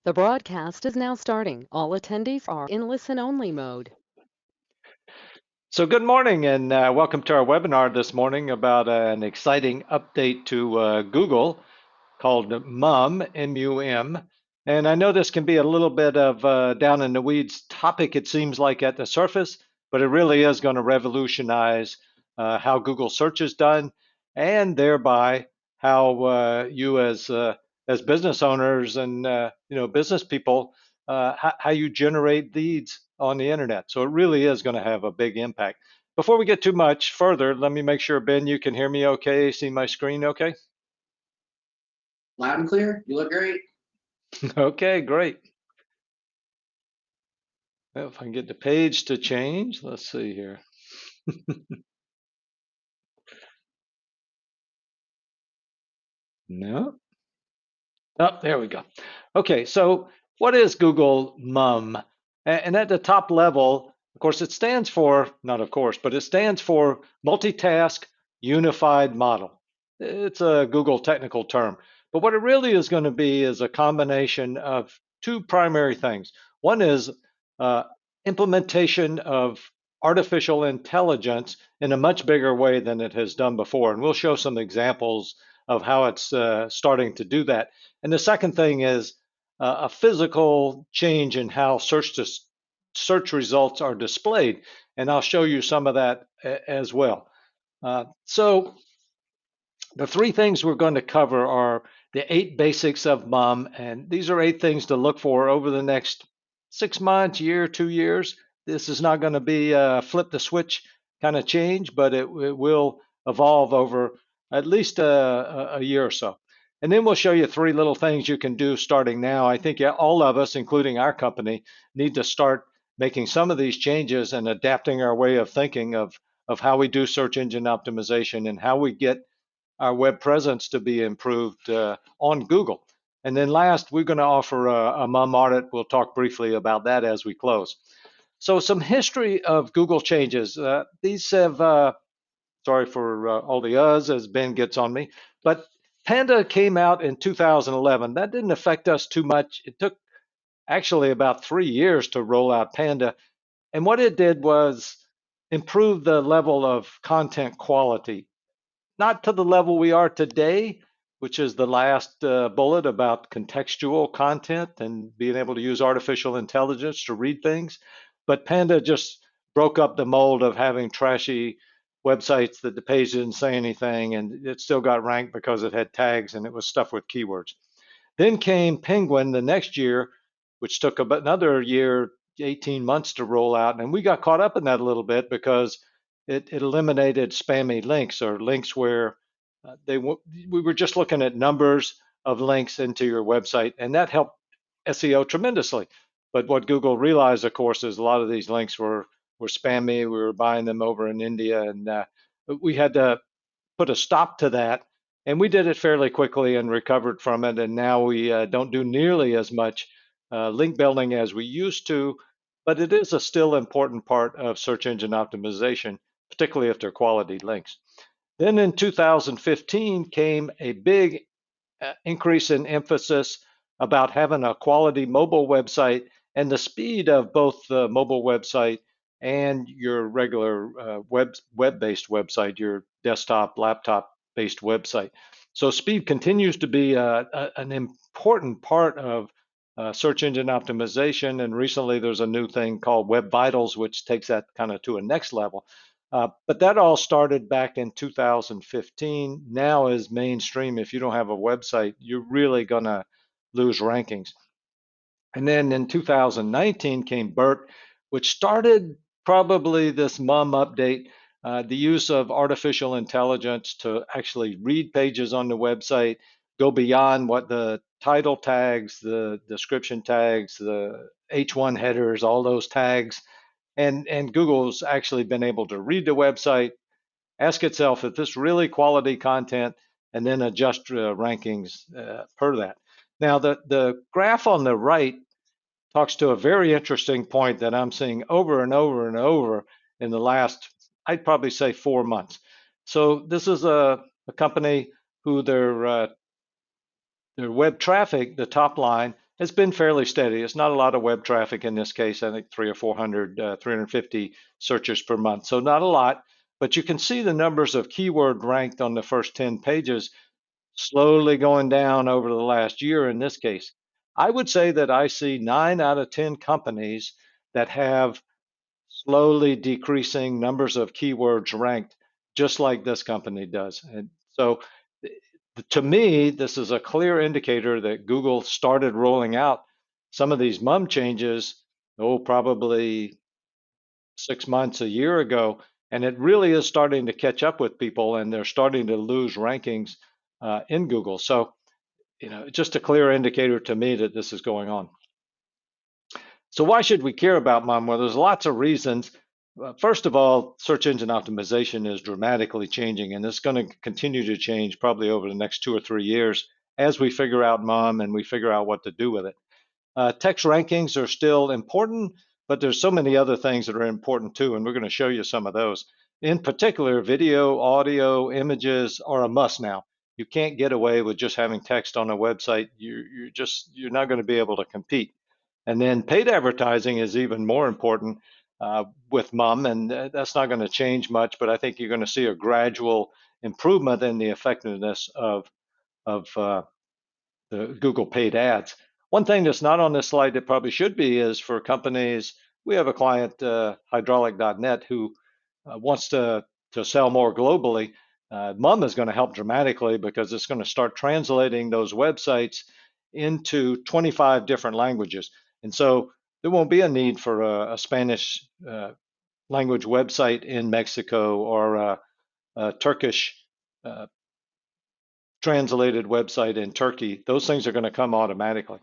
The broadcast is now starting. All attendees are in listen-only mode. So good morning and welcome to our webinar this morning about an exciting update to Google called MUM, M-U-M. And I know this can be a little bit of down in the weeds topic, it seems like at the surface, but it really is going to revolutionize how Google search is done and thereby how you as business owners and business people, how you generate leads on the internet. So it really is going to have a big impact. Before we get too much further, let me make sure, Ben, you can hear me okay, see my screen okay? Loud and clear. You look great. Okay, great. Well, if I can get the page to change, let's see here. No. Oh, there we go. Okay, so what is Google MUM? And at the top level, of course, it stands for, not of course, but it stands for Multitask Unified Model. It's a Google technical term. But what it really is going to be is a combination of two primary things. One is uh, implementation of artificial intelligence in a much bigger way than it has done before. And we'll show some examples of how it's starting to do that. And the second thing is a physical change in how search results are displayed. And I'll show you some of that as well. So the three things we're going to cover are the 8 basics of MUM, and these are 8 things to look for over the next 6 months, year, 2 years. This is not going to be a flip the switch kind of change, but it will evolve over at least a year or so. And then we'll show you 3 little things you can do starting now. I think all of us, including our company, need to start making some of these changes and adapting our way of thinking of how we do search engine optimization and how we get our web presence to be improved on Google. And then last, we're going to offer a MUM audit. We'll talk briefly about that as we close. So some history of Google changes. These have, sorry for all the as Ben gets on me, but Panda came out in 2011. That didn't affect us too much. It took actually about 3 years to roll out Panda. And what it did was improve the level of content quality, not to the level we are today, which is the last bullet about contextual content and being able to use artificial intelligence to read things. But Panda just broke up the mold of having trashy websites that the page didn't say anything, and it still got ranked because it had tags and it was stuffed with keywords. Then came Penguin the next year, which took about another year, 18 months to roll out. And we got caught up in that a little bit because it eliminated spammy links or links where we were just looking at numbers of links into your website, and that helped SEO tremendously. But what Google realized, of course, is a lot of these links were spammy. We were buying them over in India, and we had to put a stop to that. And we did it fairly quickly and recovered from it. And now we don't do nearly as much link building as we used to, but it is a still important part of search engine optimization, particularly if they're quality links. Then in 2015 came a big increase in emphasis about having a quality mobile website and the speed of both the mobile website and your regular web-based website, your desktop, laptop-based website. So speed continues to be an important part of search engine optimization. And recently there's a new thing called Web Vitals, which takes that kind of to a next level. But that all started back in 2015. Now is mainstream. If you don't have a website, you're really going to lose rankings. And then in 2019 came BERT, which started probably this MUM update, the use of artificial intelligence to actually read pages on the website, go beyond what the title tags, the description tags, the H1 headers, all those tags. And Google's actually been able to read the website, ask itself if this really quality content, and then adjust rankings per that. Now, the graph on the right talks to a very interesting point that I'm seeing over and over and over in the last, I'd probably say 4 months. So this is a company who their web traffic, the top line, has been fairly steady. It's not a lot of web traffic in this case. I think 300 or 400, 350 searches per month. So not a lot, but you can see the numbers of keyword ranked on the first 10 pages slowly going down over the last year in this case. I would say that I see 9 out of 10 companies that have slowly decreasing numbers of keywords ranked, just like this company does. And so to me, this is a clear indicator that Google started rolling out some of these MUM changes, probably 6 months, a year ago, and it really is starting to catch up with people, and they're starting to lose rankings in Google. So, just a clear indicator to me that this is going on. So why should we care about MUM? Well, there's lots of reasons. First of all, search engine optimization is dramatically changing, and it's going to continue to change probably over the next 2 or 3 years as we figure out MUM and we figure out what to do with it. Text rankings are still important, but there's so many other things that are important too, and we're going to show you some of those. In particular, video, audio, images are a must now. You can't get away with just having text on a website. You're not going to be able to compete. And then paid advertising is even more important with MUM, and that's not going to change much, but I think you're going to see a gradual improvement in the effectiveness of the Google paid ads. One thing that's not on this slide that probably should be is for companies. We have a client, hydraulic.net, who wants to sell more globally. MUM is going to help dramatically because it's going to start translating those websites into 25 different languages. And so there won't be a need for a Spanish language website in Mexico or a Turkish translated website in Turkey. Those things are going to come automatically.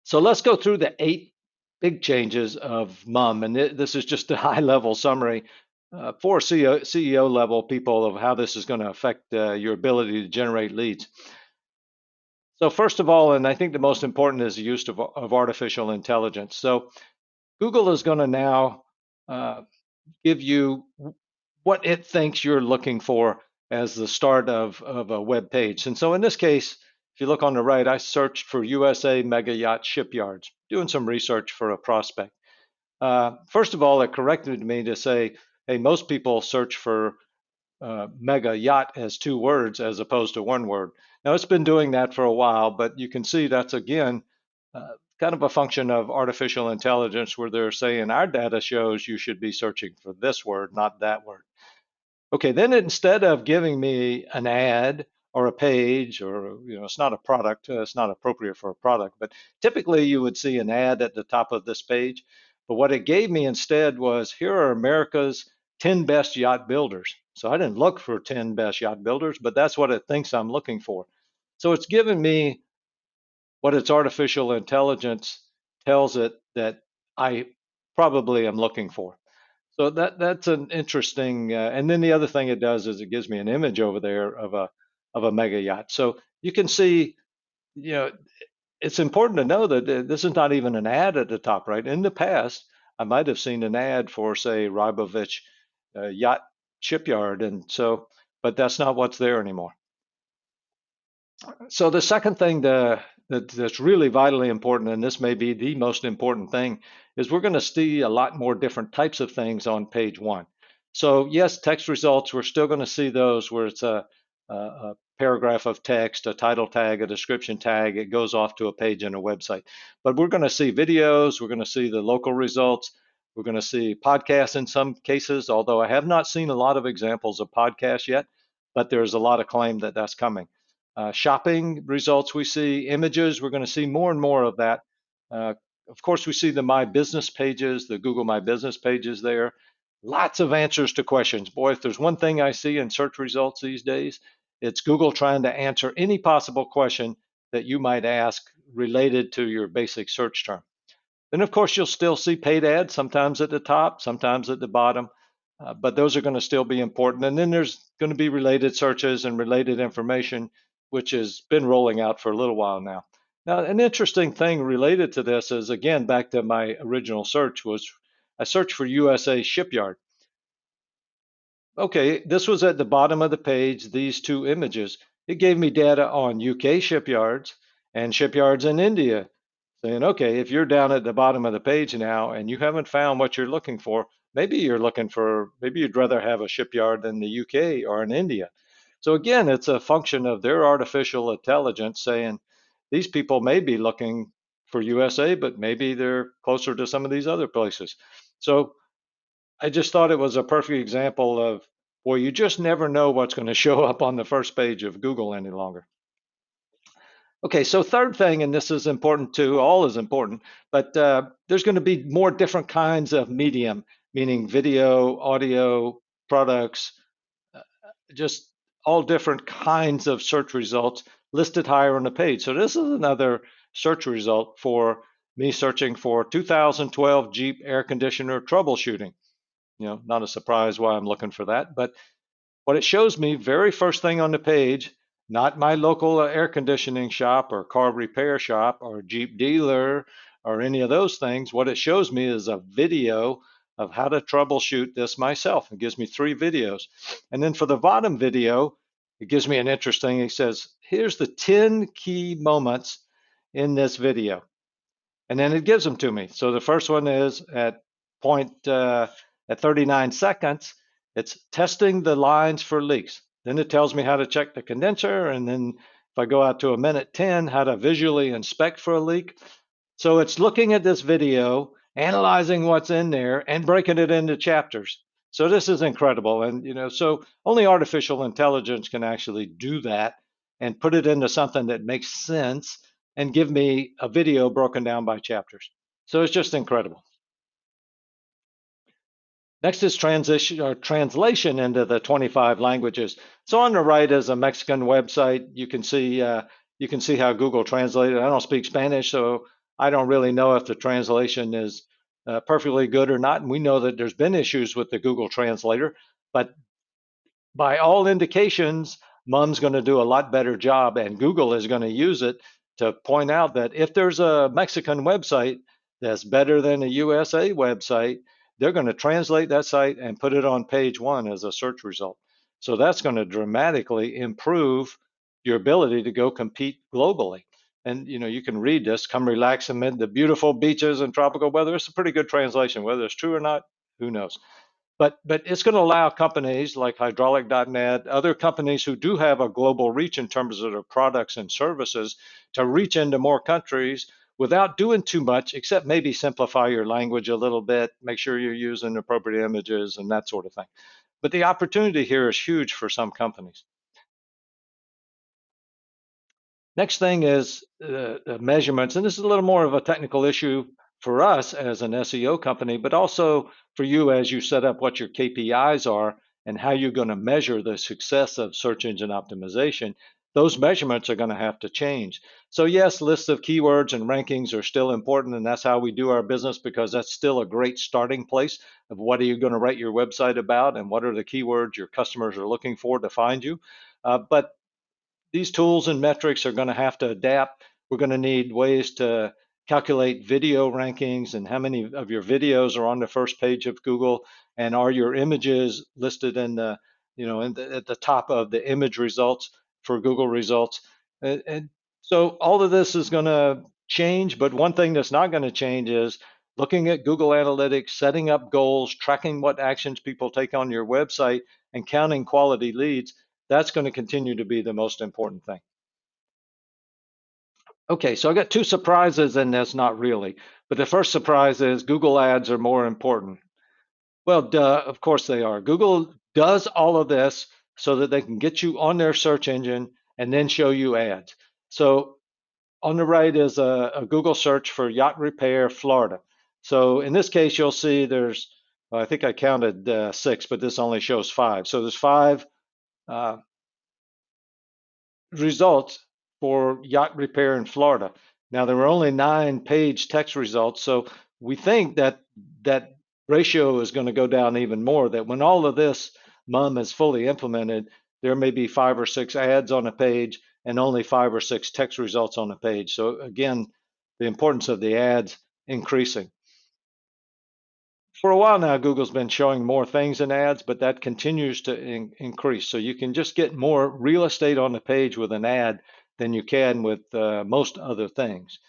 So let's go through the 8 big changes of MUM. And this is just a high level summary for CEO level people of how this is going to affect your ability to generate leads. So first of all, and I think the most important, is the use of artificial intelligence. So Google is going to now give you what it thinks you're looking for as the start of a web page. And so in this case, if you look on the right, I searched for USA mega yacht shipyards, doing some research for a prospect. First of all, it corrected me to say, hey, most people search for mega yacht as 2 words as opposed to 1 word. Now, it's been doing that for a while, but you can see that's, again, kind of a function of artificial intelligence, where they're saying our data shows you should be searching for this word, not that word. Okay, then instead of giving me an ad or a page, or it's not a product, it's not appropriate for a product, but typically you would see an ad at the top of this page. But what it gave me instead was, here are America's 10 best yacht builders. So I didn't look for 10 best yacht builders, but that's what it thinks I'm looking for. So it's given me what its artificial intelligence tells it that I probably am looking for. So that's an interesting. And then the other thing it does is it gives me an image over there of a mega yacht. So you can see, it's important to know that this is not even an ad at the top, right? In the past, I might have seen an ad for, say, Rybovich Yacht Shipyard, and so, but that's not what's there anymore. So the second thing that's really vitally important, and this may be the most important thing, is we're going to see a lot more different types of things on page 1. So yes, text results, we're still going to see those where it's a paragraph of text, a title tag, a description tag. It goes off to a page in a website. But we're going to see videos. We're going to see the local results. We're going to see podcasts in some cases, although I have not seen a lot of examples of podcasts yet, but there's a lot of claim that that's coming. Shopping results, we see images. We're going to see more and more of that. Of course, we see the My Business pages, the Google My Business pages there. Lots of answers to questions. Boy, if there's one thing I see in search results these days, it's Google trying to answer any possible question that you might ask related to your basic search term. Then, of course, you'll still see paid ads, sometimes at the top, sometimes at the bottom. But those are going to still be important. And then there's going to be related searches and related information, which has been rolling out for a little while now. Now, an interesting thing related to this is, again, back to my original search, was I searched for USA Shipyard. Okay, this was at the bottom of the page, these 2 images. It gave me data on UK shipyards and shipyards in India, saying, okay, if you're down at the bottom of the page now and you haven't found what you're looking for, maybe you'd rather have a shipyard in the UK or in India. So again, it's a function of their artificial intelligence saying these people may be looking for USA, but maybe they're closer to some of these other places. So I just thought it was a perfect example of, well, you just never know what's going to show up on the first page of Google any longer. Okay, so third thing, and this is important too, all is important, but there's going to be more different kinds of medium, meaning video, audio, products, just all different kinds of search results listed higher on the page. So this is another search result for me searching for 2012 Jeep air conditioner troubleshooting. Not a surprise why I'm looking for that, but what it shows me, very first thing on the page, not my local air conditioning shop or car repair shop or Jeep dealer or any of those things. What it shows me is a video of how to troubleshoot this myself. It gives me 3 videos. And then for the bottom video, it gives me an interesting, it says, here's the 10 key moments in this video. And then it gives them to me. So the first one is at 39 seconds, it's testing the lines for leaks. Then it tells me how to check the condenser. And then if I go out to a minute 10, how to visually inspect for a leak. So it's looking at this video, analyzing what's in there and breaking it into chapters. So this is incredible. And, so only artificial intelligence can actually do that and put it into something that makes sense and give me a video broken down by chapters. So it's just incredible. Next is transition or translation into the 25 languages. So on the right is a Mexican website. You can see how Google translated. I don't speak Spanish, so I don't really know if the translation is perfectly good or not. And we know that there's been issues with the Google Translator, but by all indications, Mum's going to do a lot better job, and Google is going to use it to point out that if there's a Mexican website that's better than a USA website, they're going to translate that site and put it on page 1 as a search result. So that's going to dramatically improve your ability to go compete globally. And you can read this, come relax amid the beautiful beaches and tropical weather. It's a pretty good translation. Whether it's true or not, who knows? But it's going to allow companies like hydraulic.net, other companies who do have a global reach in terms of their products and services, to reach into more countries without doing too much, except maybe simplify your language a little bit, make sure you're using appropriate images and that sort of thing. But the opportunity here is huge for some companies. Next thing is measurements, and this is a little more of a technical issue for us as an SEO company, but also for you as you set up what your KPIs are and how you're going to measure the success of search engine optimization. Those measurements are going to have to change. So yes, lists of keywords and rankings are still important, and that's how we do our business, because that's still a great starting place of what are you going to write your website about and what are the keywords your customers are looking for to find you. But these tools and metrics are going to have to adapt. We're going to need ways to calculate video rankings and how many of your videos are on the first page of Google, and are your images listed in the, at the top of the image results for Google results. And so all of this is going to change, but one thing that's not going to change is looking at Google Analytics, setting up goals, tracking what actions people take on your website, and counting quality leads. That's going to continue to be the most important thing. Okay, so I got 2 surprises in this, not really. But the first surprise is Google ads are more important. Well, duh, of course they are. Google does all of this so that they can get you on their search engine and then show you ads. So on the right is a Google search for yacht repair, Florida. So in this case, you'll see there's, well, I think I counted 6, but this only shows 5. So there's 5 results for yacht repair in Florida. Now, there were only 9-page text results, so we think that that ratio is going to go down even more, that when all of this MUM is fully implemented, there may be 5 or 6 ads on a page and only 5 or 6 text results on a page. So again, the importance of the ads increasing. For a while now, Google's been showing more things in ads, but that continues to increase. So you can just get more real estate on the page with an ad than you can with most other things.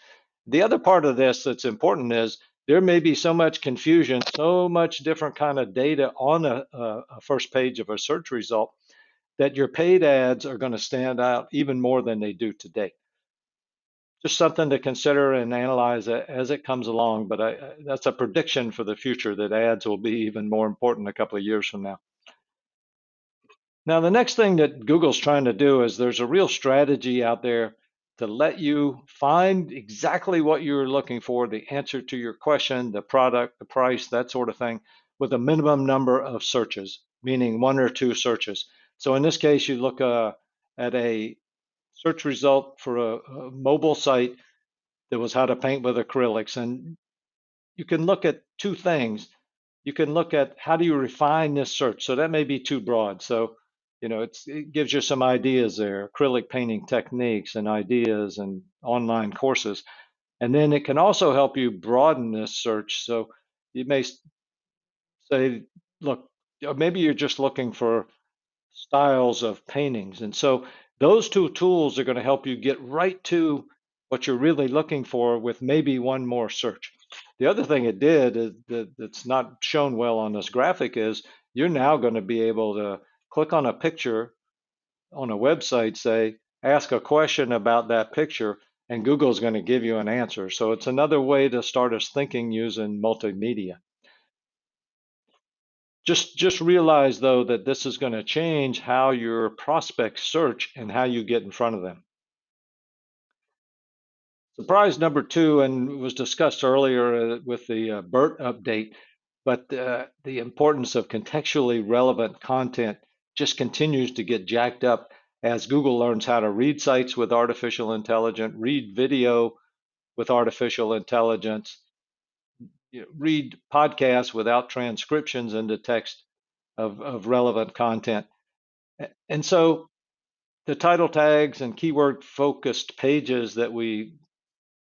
The other part of this that's important is there may be so much confusion, so much different kind of data on a first page of a search result that your paid ads are going to stand out even more than they do today. Just something to consider and analyze as it comes along, but that's a prediction for the future that ads will be even more important a couple of years from now. Now, the next thing that Google's trying to do is there's a real strategy out there to let you find exactly what you're looking for, the answer to your question, the product, the price, that sort of thing, with a minimum number of searches, meaning 1 or 2 searches. So in this case, you look at a search result for a mobile site that was how to paint with acrylics. And you can look at 2 things. You can look at how do you refine this search. So that may be too broad. So, it gives you some ideas there, acrylic painting techniques and ideas and online courses. And then it can also help you broaden this search. So you may say, look, maybe you're just looking for styles of paintings. And so those 2 tools are going to help you get right to what you're really looking for with maybe one more search. The other thing it did is that's not shown well on this graphic is you're now going to be able to click on a picture on a website, say, ask a question about that picture, and Google's going to give you an answer. So it's another way to start us thinking using multimedia. Just realize, though, that this is going to change how your prospects search and how you get in front of them. Surprise number 2, and was discussed earlier with the BERT update, but the importance of contextually relevant content just continues to get jacked up as Google learns how to read sites with artificial intelligence, read video with artificial intelligence, read podcasts without transcriptions into text of relevant content. And so the title tags and keyword focused pages that we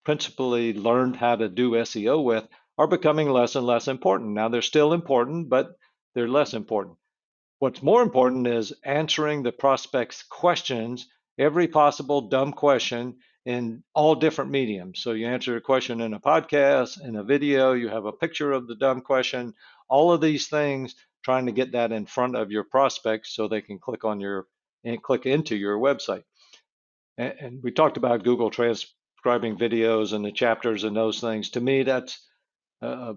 principally learned how to do SEO with are becoming less and less important. Now, they're still important, but they're less important. What's more important is answering the prospect's questions, every possible dumb question in all different mediums. So you answer a question in a podcast, in a video, you have a picture of the dumb question, all of these things, trying to get that in front of your prospects so they can click into your website. And we talked about Google transcribing videos and the chapters and those things. To me, that's a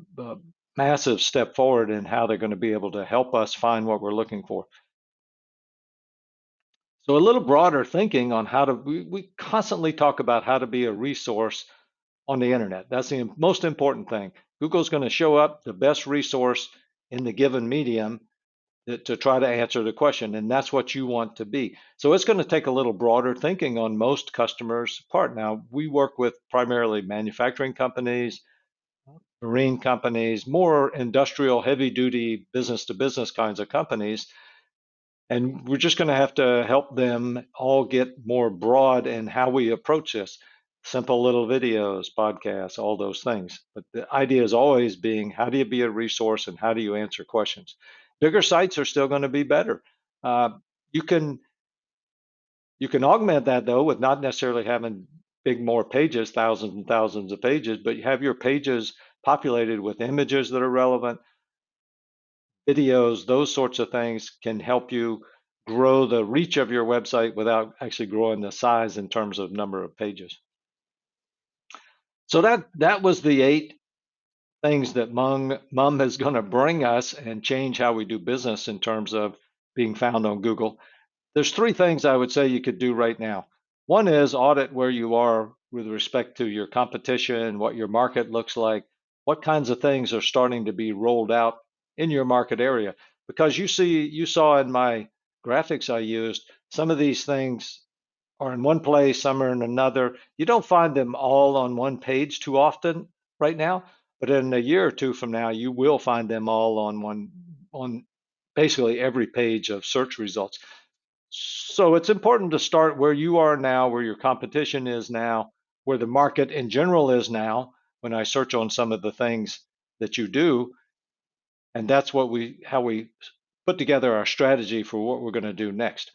massive step forward in how they're going to be able to help us find what we're looking for. So a little broader thinking on how to, we constantly talk about how to be a resource on the internet. That's the most important thing. Google's going to show up the best resource in the given medium to try to answer the question, and that's what you want to be. So it's going to take a little broader thinking on most customers' part. Now, we work with primarily manufacturing companies, marine companies, more industrial, heavy-duty, business-to-business kinds of companies, and we're just going to have to help them all get more broad in how we approach this. Simple little videos, podcasts, all those things. But the idea is always being, how do you be a resource and how do you answer questions? Bigger sites are still going to be better. You can augment that, though, with not necessarily having big more pages, thousands and thousands of pages, but you have your pages populated with images that are relevant, videos, those sorts of things can help you grow the reach of your website without actually growing the size in terms of number of pages. So that was the 8 things that Mum is going to bring us and change how we do business in terms of being found on Google. There's 3 things I would say you could do right now. One is audit where you are with respect to your competition, what your market looks like, what kinds of things are starting to be rolled out in your market area. Because you saw in my graphics I used, some of these things are in one place, some are in another. You don't find them all on one page too often right now, but in a year or 2 from now, you will find them all on basically every page of search results. So it's important to start where you are now, where your competition is now, where the market in general is now, when I search on some of the things that you do. And that's how we put together our strategy for what we're going to do next.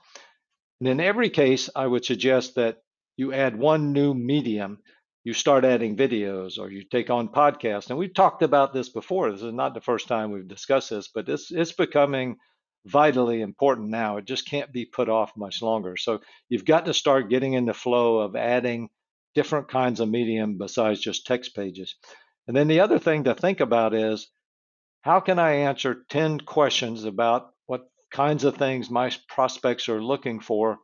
And in every case, I would suggest that you add one new medium, you start adding videos or you take on podcasts. And we've talked about this before. This is not the first time we've discussed this, but it's becoming vitally important now. It just can't be put off much longer. So you've got to start getting in the flow of adding different kinds of medium besides just text pages. And then the other thing to think about is, how can I answer 10 questions about what kinds of things my prospects are looking for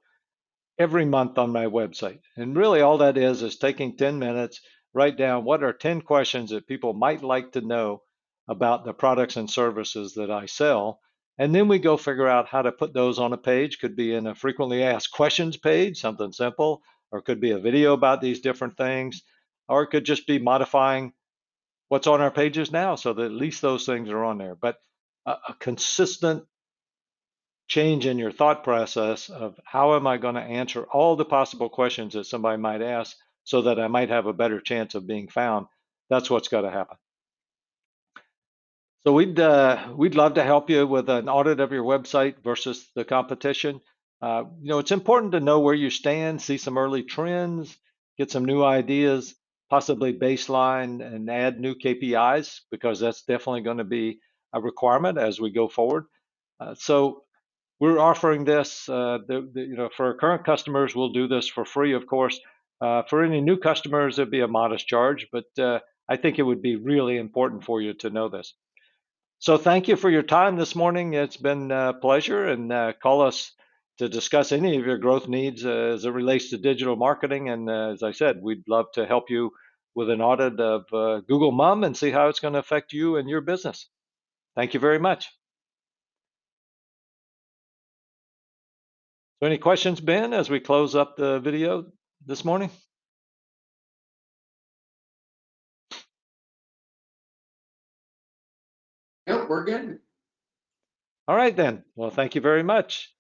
every month on my website? And really all that is taking 10 minutes, write down what are 10 questions that people might like to know about the products and services that I sell. And then we go figure out how to put those on a page. Could be in a frequently asked questions page, something simple, or it could be a video about these different things, or it could just be modifying what's on our pages now so that at least those things are on there. But a consistent change in your thought process of how am I going to answer all the possible questions that somebody might ask so that I might have a better chance of being found. That's what's got to happen. So we'd love to help you with an audit of your website versus the competition. It's important to know where you stand, see some early trends, get some new ideas, possibly baseline and add new KPIs, because that's definitely going to be a requirement as we go forward. So we're offering this, for our current customers, we'll do this for free, of course. For any new customers, it'd be a modest charge, but I think it would be really important for you to know this. So thank you for your time this morning. It's been a pleasure, and call us to discuss any of your growth needs as it relates to digital marketing. And as I said, we'd love to help you with an audit of Google Mum and see how it's going to affect you and your business. Thank you very much. So any questions, Ben, as we close up the video this morning? Nope, we're good. All right, then. Well, thank you very much.